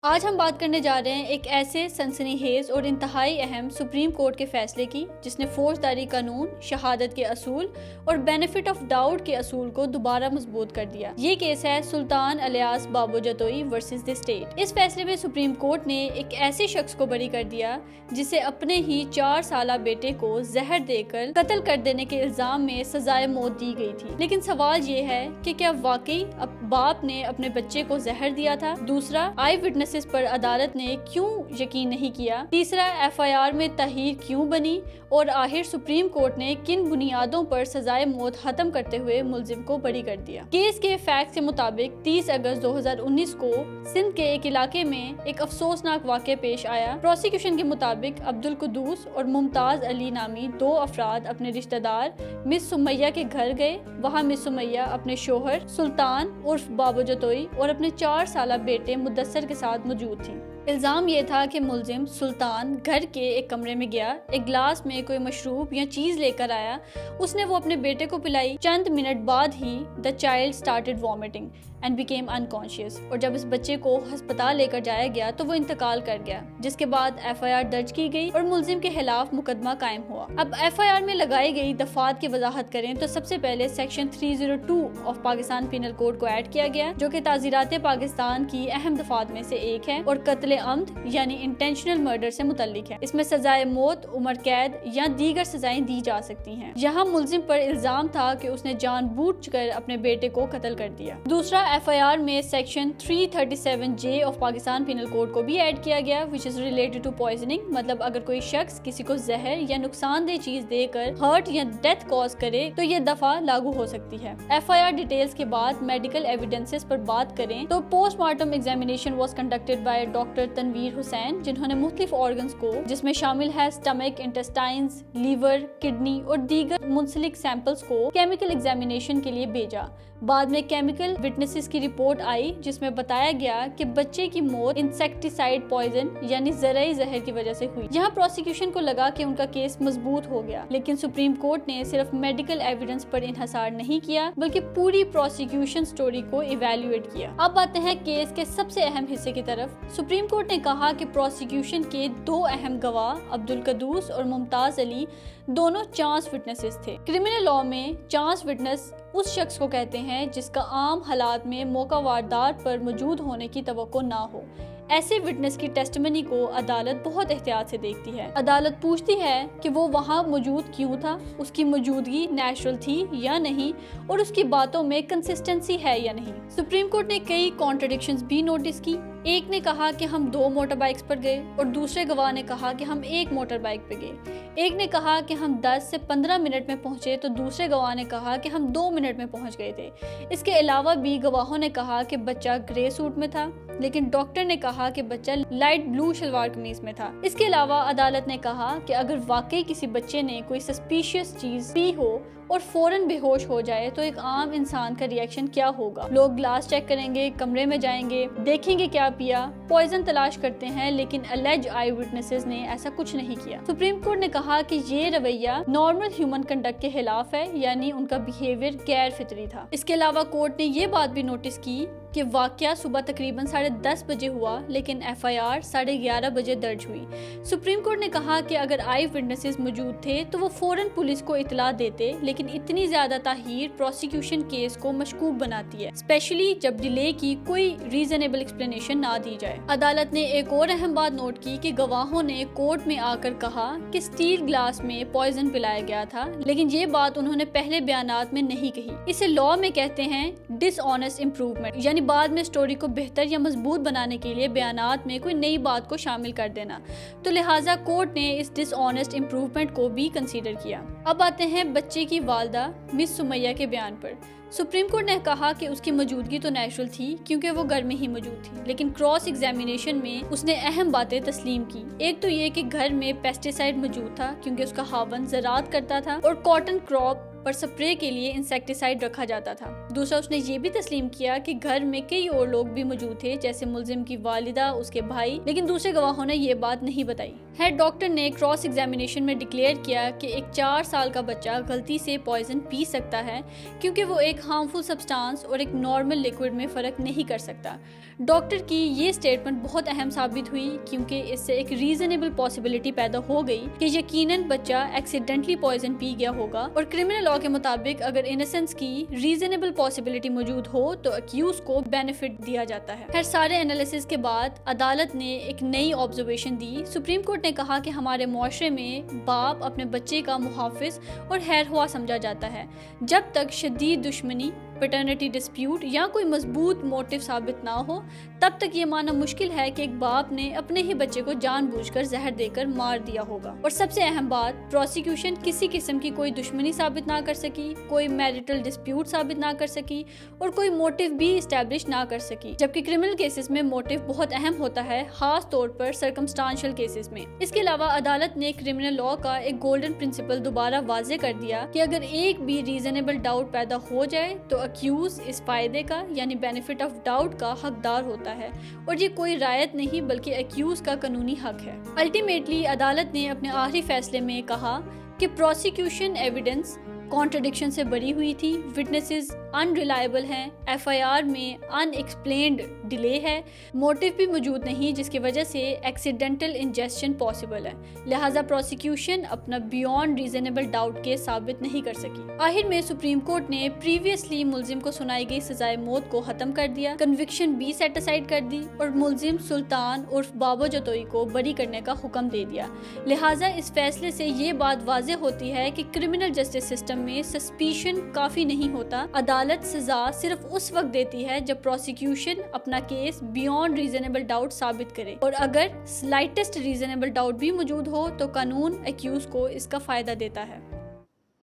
آج ہم بات کرنے جا رہے ہیں ایک ایسے سنسنی خیز اور انتہائی اہم سپریم کورٹ کے فیصلے کی جس نے فوجداری قانون، شہادت کے اصول اور بینیفٹ آف ڈاؤٹ کے اصول کو دوبارہ مضبوط کر دیا۔ یہ کیس ہے سلطان الیاس بابو جتوئی ورسز دی اسٹیٹ۔ اس فیصلے میں سپریم کورٹ نے ایک ایسے شخص کو بری کر دیا جسے اپنے ہی 4 سالہ بیٹے کو زہر دے کر قتل کر دینے کے الزام میں سزائے موت دی گئی تھی۔ لیکن سوال یہ ہے کہ کیا واقعی باپ نے اپنے بچے کو زہر دیا تھا؟ دوسرا، آئی وٹنس پر عدالت نے کیوں یقین نہیں کیا؟ تیسرا، ایف آئی آر میں تحریر کیوں بنی؟ اور آخر سپریم کورٹ نے کن بنیادوں پر سزائے موت ختم کرتے ہوئے ملزم کو بری کر دیا؟ کیس کے فیکٹس کے مطابق 30 اگست 2019 کو سندھ کے ایک علاقے میں ایک افسوسناک واقعہ پیش آیا۔ پروسیکیوشن کے مطابق عبدالقدوس اور ممتاز علی نامی 2 افراد اپنے رشتہ دار مس سمیہ کے گھر گئے۔ وہاں مس سمیہ اپنے شوہر سلطان عرف بابو جتوئی اور اپنے 4 سالہ بیٹے مدثر کے ساتھ موجود تھی۔ الزام یہ تھا کہ ملزم سلطان گھر کے ایک کمرے میں گیا، ایک گلاس میں کوئی مشروب یا چیز لے کر آیا، اس نے وہ اپنے بیٹے کو پلائی۔ چند منٹ بعد ہی the child started vomiting and became unconscious، اور جب اس بچے کو ہسپتال لے کر جایا گیا تو وہ انتقال کر گیا، جس کے بعد ایف آئی آر درج کی گئی اور ملزم کے خلاف مقدمہ قائم ہوا۔ اب ایف آئی آر میں لگائی گئی دفعات کی وضاحت کریں تو سب سے پہلے section 302 of Pakistan penal code کو ایڈ کیا گیا، جو کہ تعزیرات پاکستان کی اہم دفعات میں سے ایک ہے اور قتل عمد یعنی انٹینشنل مرڈر سے متعلق ہے۔ اس میں سزائے موت، عمر قید یا دیگر سزائیں دی جا سکتی ہیں۔ یہاں ملزم پر الزام تھا کہ اس نے جان بوجھ کر اپنے بیٹے کو قتل کر دیا۔ دوسرا، ایف آئی آر میں section 337J of Pakistan penal code کو بھی ایڈ کیا گیا which is related to poisoning، مطلب اگر کوئی شخص کسی کو زہر یا نقصان دہ چیز دے کر ہرٹ یا ڈیتھ کاز کرے تو یہ دفعہ لاگو ہو سکتی ہے۔ ایف آئی آر ڈیٹیلز کے بعد میڈیکل ایویڈنسز پر بات کریں تو post mortem examination was conducted by doctor Tanveer Hussain, جنہوں نے مختلف آرگنز کو جس میں شامل ہے سٹمک، انٹسٹائنز، لیور، کڈنی اور دیگر منسلک سیمپلز کو کیمیکل ایگزامینیشن کے لیے بھیجا۔ بعد میں کیمیکل وٹنسز کی رپورٹ آئی جس میں بتایا گیا کہ بچے کی موت انسیکٹیسائڈ پوائزن یعنی زرعی زہر کی وجہ سے ہوئی۔ یہاں پروسیکیوشن کو لگا کہ ان کا کیس مضبوط ہو گیا، لیکن سپریم کورٹ نے صرف میڈیکل ایویڈنس پر انحصار نہیں کیا بلکہ پوری پروسیکیوشن سٹوری کو ایویلویٹ کیا۔ اب آتے ہیں کیس کے سب سے اہم حصے کی طرف۔ سپریم کورٹ نے کہا کہ پروسیکیوشن کے 2 اہم گواہ عبدالقدوس اور ممتاز علی دونوں چانس وٹنسز تھے۔ کرمنل لاء میں چانس وٹنس اس شخص کو کہتے ہیں جس کا عام حالات میں موقع واردات پر موجود ہونے کی توقع نہ ہو۔ ایسے وٹنس کی ٹیسٹمنی کو عدالت بہت احتیاط سے دیکھتی ہے۔ عدالت پوچھتی ہے کہ وہ وہاں موجود کیوں تھا، اس کی موجودگی نیچرل تھی یا نہیں، اور اس کی باتوں میں کنسسٹنسی ہے یا نہیں۔ سپریم کورٹ نے کئی کانٹرڈکشنز بھی نوٹس کی۔ ایک نے کہا کہ ہم 2 موٹر بائکس پر گئے اور دوسرے گواہ نے کہا کہ ہم 1 موٹر بائک پہ گئے۔ ایک نے کہا کہ ہم 10 سے 15 منٹ میں پہنچے تو دوسرے گواہ نے کہا کہ ہم 2 منٹ میں پہنچ گئے تھے۔ اس کے علاوہ بھی گواہوں نے کہا کہ بچہ گرے سوٹ میں تھا، لیکن ڈاکٹر نے کہا کہ بچہ لائٹ بلو شلوار قمیص میں تھا۔ اس کے علاوہ عدالت نے کہا کہ اگر واقعی کسی بچے نے کوئی سسپیشیس چیز پی ہو اور فوراً بے ہوش ہو جائے تو ایک عام انسان کا ریئیکشن کیا ہوگا؟ لوگ گلاس چیک کریں گے، کمرے میں جائیں گے، دیکھیں گے کیا پیا، پوائزن تلاش کرتے ہیں، لیکن اللیج آئی وٹنسز نے ایسا کچھ نہیں کیا۔ سپریم کورٹ نے کہا کہ یہ رویہ نارمل ہیومن کنڈکٹ کے خلاف ہے، یعنی ان کا بیہیویئر غیر فطری تھا۔ اس کے علاوہ کورٹ نے یہ بات بھی نوٹس کی کہ واقعہ صبح تقریباً 10:30 بجے ہوا لیکن ایف آئی آر 11:30 بجے درج ہوئی۔ سپریم کورٹ نے کہا کہ اگر آئی وٹنسز موجود تھے تو وہ فوراً پولیس کو اطلاع دیتے، لیکن اتنی زیادہ تاخیر پروسیکیوشن کیس کو مشکوک بناتی ہے، اسپیشلی جب ڈیلے کی کوئی ریزنیبل ایکسپلینیشن نہ دی جائے۔ عدالت نے ایک اور اہم بات نوٹ کی کہ گواہوں نے کورٹ میں آ کر کہا کہ اسٹیل گلاس میں پوائزن پلایا گیا تھا، لیکن یہ بات انہوں نے پہلے بیانات میں نہیں کہی۔ اسے لاء میں کہتے ہیں ڈس آنیسٹ امپروومنٹ، یعنی بعد میں سٹوری کو بہتر یا مضبوط بنانے کے لیے بیانات میں کوئی نئی بات کو شامل کر دینا، تو لہٰذا کورٹ نے اس ڈس آنیسٹ امپروومنٹ کو بھی کنسیڈر کیا۔ اب آتے ہیں بچے کی والدہ مس سمیہ کے بیان پر۔ سپریم کورٹ نے کہا کہ اس کی موجودگی تو نیچرل تھی کیونکہ وہ گھر میں ہی موجود تھی، لیکن کراس ایگزامینیشن میں اس نے اہم باتیں تسلیم کی۔ ایک تو یہ کہ گھر میں پیسٹی سائڈ موجود تھا کیونکہ اس کا خاوند زراعت کرتا تھا اور کاٹن کراپ پر سپرے کے لیے انسیکٹیسائڈ رکھا جاتا تھا۔ دوسرا، اس نے یہ بھی تسلیم کیا کہ گھر میں کئی اور لوگ بھی موجود تھے جیسے ملزم کی والدہ، اس کے بھائی، لیکن دوسرے گواہوں نے یہ بات نہیں بتائی۔ ہیڈ ڈاکٹر نے کراس ایگزامینیشن میں ڈکلیئر کیا کہ ایک 4 سال کا بچہ غلطی سے پوائزن پی سکتا ہے کیونکہ وہ ایک ہارمفل سبسٹانس اور ایک نارمل لیکوڈ میں فرق نہیں کر سکتا۔ ڈاکٹر کی یہ سٹیٹمنٹ بہت اہم ثابت ہوئی کیونکہ اس سے ایک ریزنیبل پاسبلٹی پیدا ہو گئی کہ یقیناً بچہ ایکسیڈنٹلی پوائزن پی گیا ہوگا، اور کرمنل لاء کے مطابق اگر انسنس کی ریزنیبل پاسبلٹی موجود ہو تو اکیوز کو بینیفٹ دیا جاتا ہے۔ ہر سارے انالیسس کے بعد عدالت نے ایک نئی آبزرویشن دی۔ سپریم کورٹ نے کہا کہ ہمارے معاشرے میں باپ اپنے بچے کا محافظ اور خیر خواہ سمجھا جاتا ہے جب تک شدید دشمنی، پیٹرنٹی ڈسپیوٹ یا کوئی مضبوط موٹو ثابت نہ ہو، تب تک یہ ماننا مشکل ہے کہ ایک باپ نے اپنے ہی بچے کو جان بوجھ کر زہر دے کر مار دیا ہوگا۔ اور سب سے اہم بات، پروسیکیوشن کسی قسم کی کوئی دشمنی ثابت نہ کر سکی، کوئی میرٹل ڈسپیوٹ ثابت نہ کر سکی اور کوئی موٹو بھی اسٹیبلش نہ کر سکی، جبکہ کرمنل کیسز میں موٹو بہت اہم ہوتا ہے، خاص طور پر سرکمسٹانشل کیسز میں۔ اس کے علاوہ عدالت نے کرمنل لاء کا ایک گولڈن پرنسپل دوبارہ واضح کر دیا کہ اگر ایک بھی ریزنیبل ڈاؤٹ پیدا ہو جائے تو اکیوز اس فائدے کا یعنی بینیفٹ آف ڈاؤٹ کا حقدار ہوتا ہے، اور یہ کوئی رعایت نہیں بلکہ اکیوز کا قانونی حق ہے۔ الٹیمیٹلی عدالت نے اپنے آخری فیصلے میں کہا کہ پروسیکیوشن ایویڈنس کانٹرڈکشن سے بری ہوئی تھی، وٹنسز ان ریلائبل ہیں، ایف آئی آر میں ان ایکسپلینڈ ڈیلے ہے، موٹو بھی موجود نہیں جس کی وجہ سے ایکسیڈنٹل انجیسشن پاسبل ہے، لہٰذا پروسیکیوشن اپنا بیونڈ ریزنیبل ڈاؤٹ کے ثابت نہیں کر سکی۔ آخر میں سپریم کورٹ نے پریویسلی ملزم کو سنائی گئی سزائے موت کو ختم کر دیا، کنوکشن بھی سیٹ اسائیڈ کر دی اور ملزم سلطان عرف بابو جتوئی کو بری کرنے کا حکم دے دیا۔ لہٰذا اس فیصلے سے یہ بات واضح ہوتی ہے کہ کرمنل جسٹس سسٹم میں سسپیشن کافی نہیں ہوتا، عدالت سزا صرف اس وقت دیتی ہے جب پروسیکیوشن اپنا کیس بیونڈ ریزنیبل ڈاؤٹ ثابت کرے، اور اگر سلائٹسٹ ریزنیبل ڈاؤٹ بھی موجود ہو تو قانون ایکیوز کو اس کا فائدہ دیتا ہے۔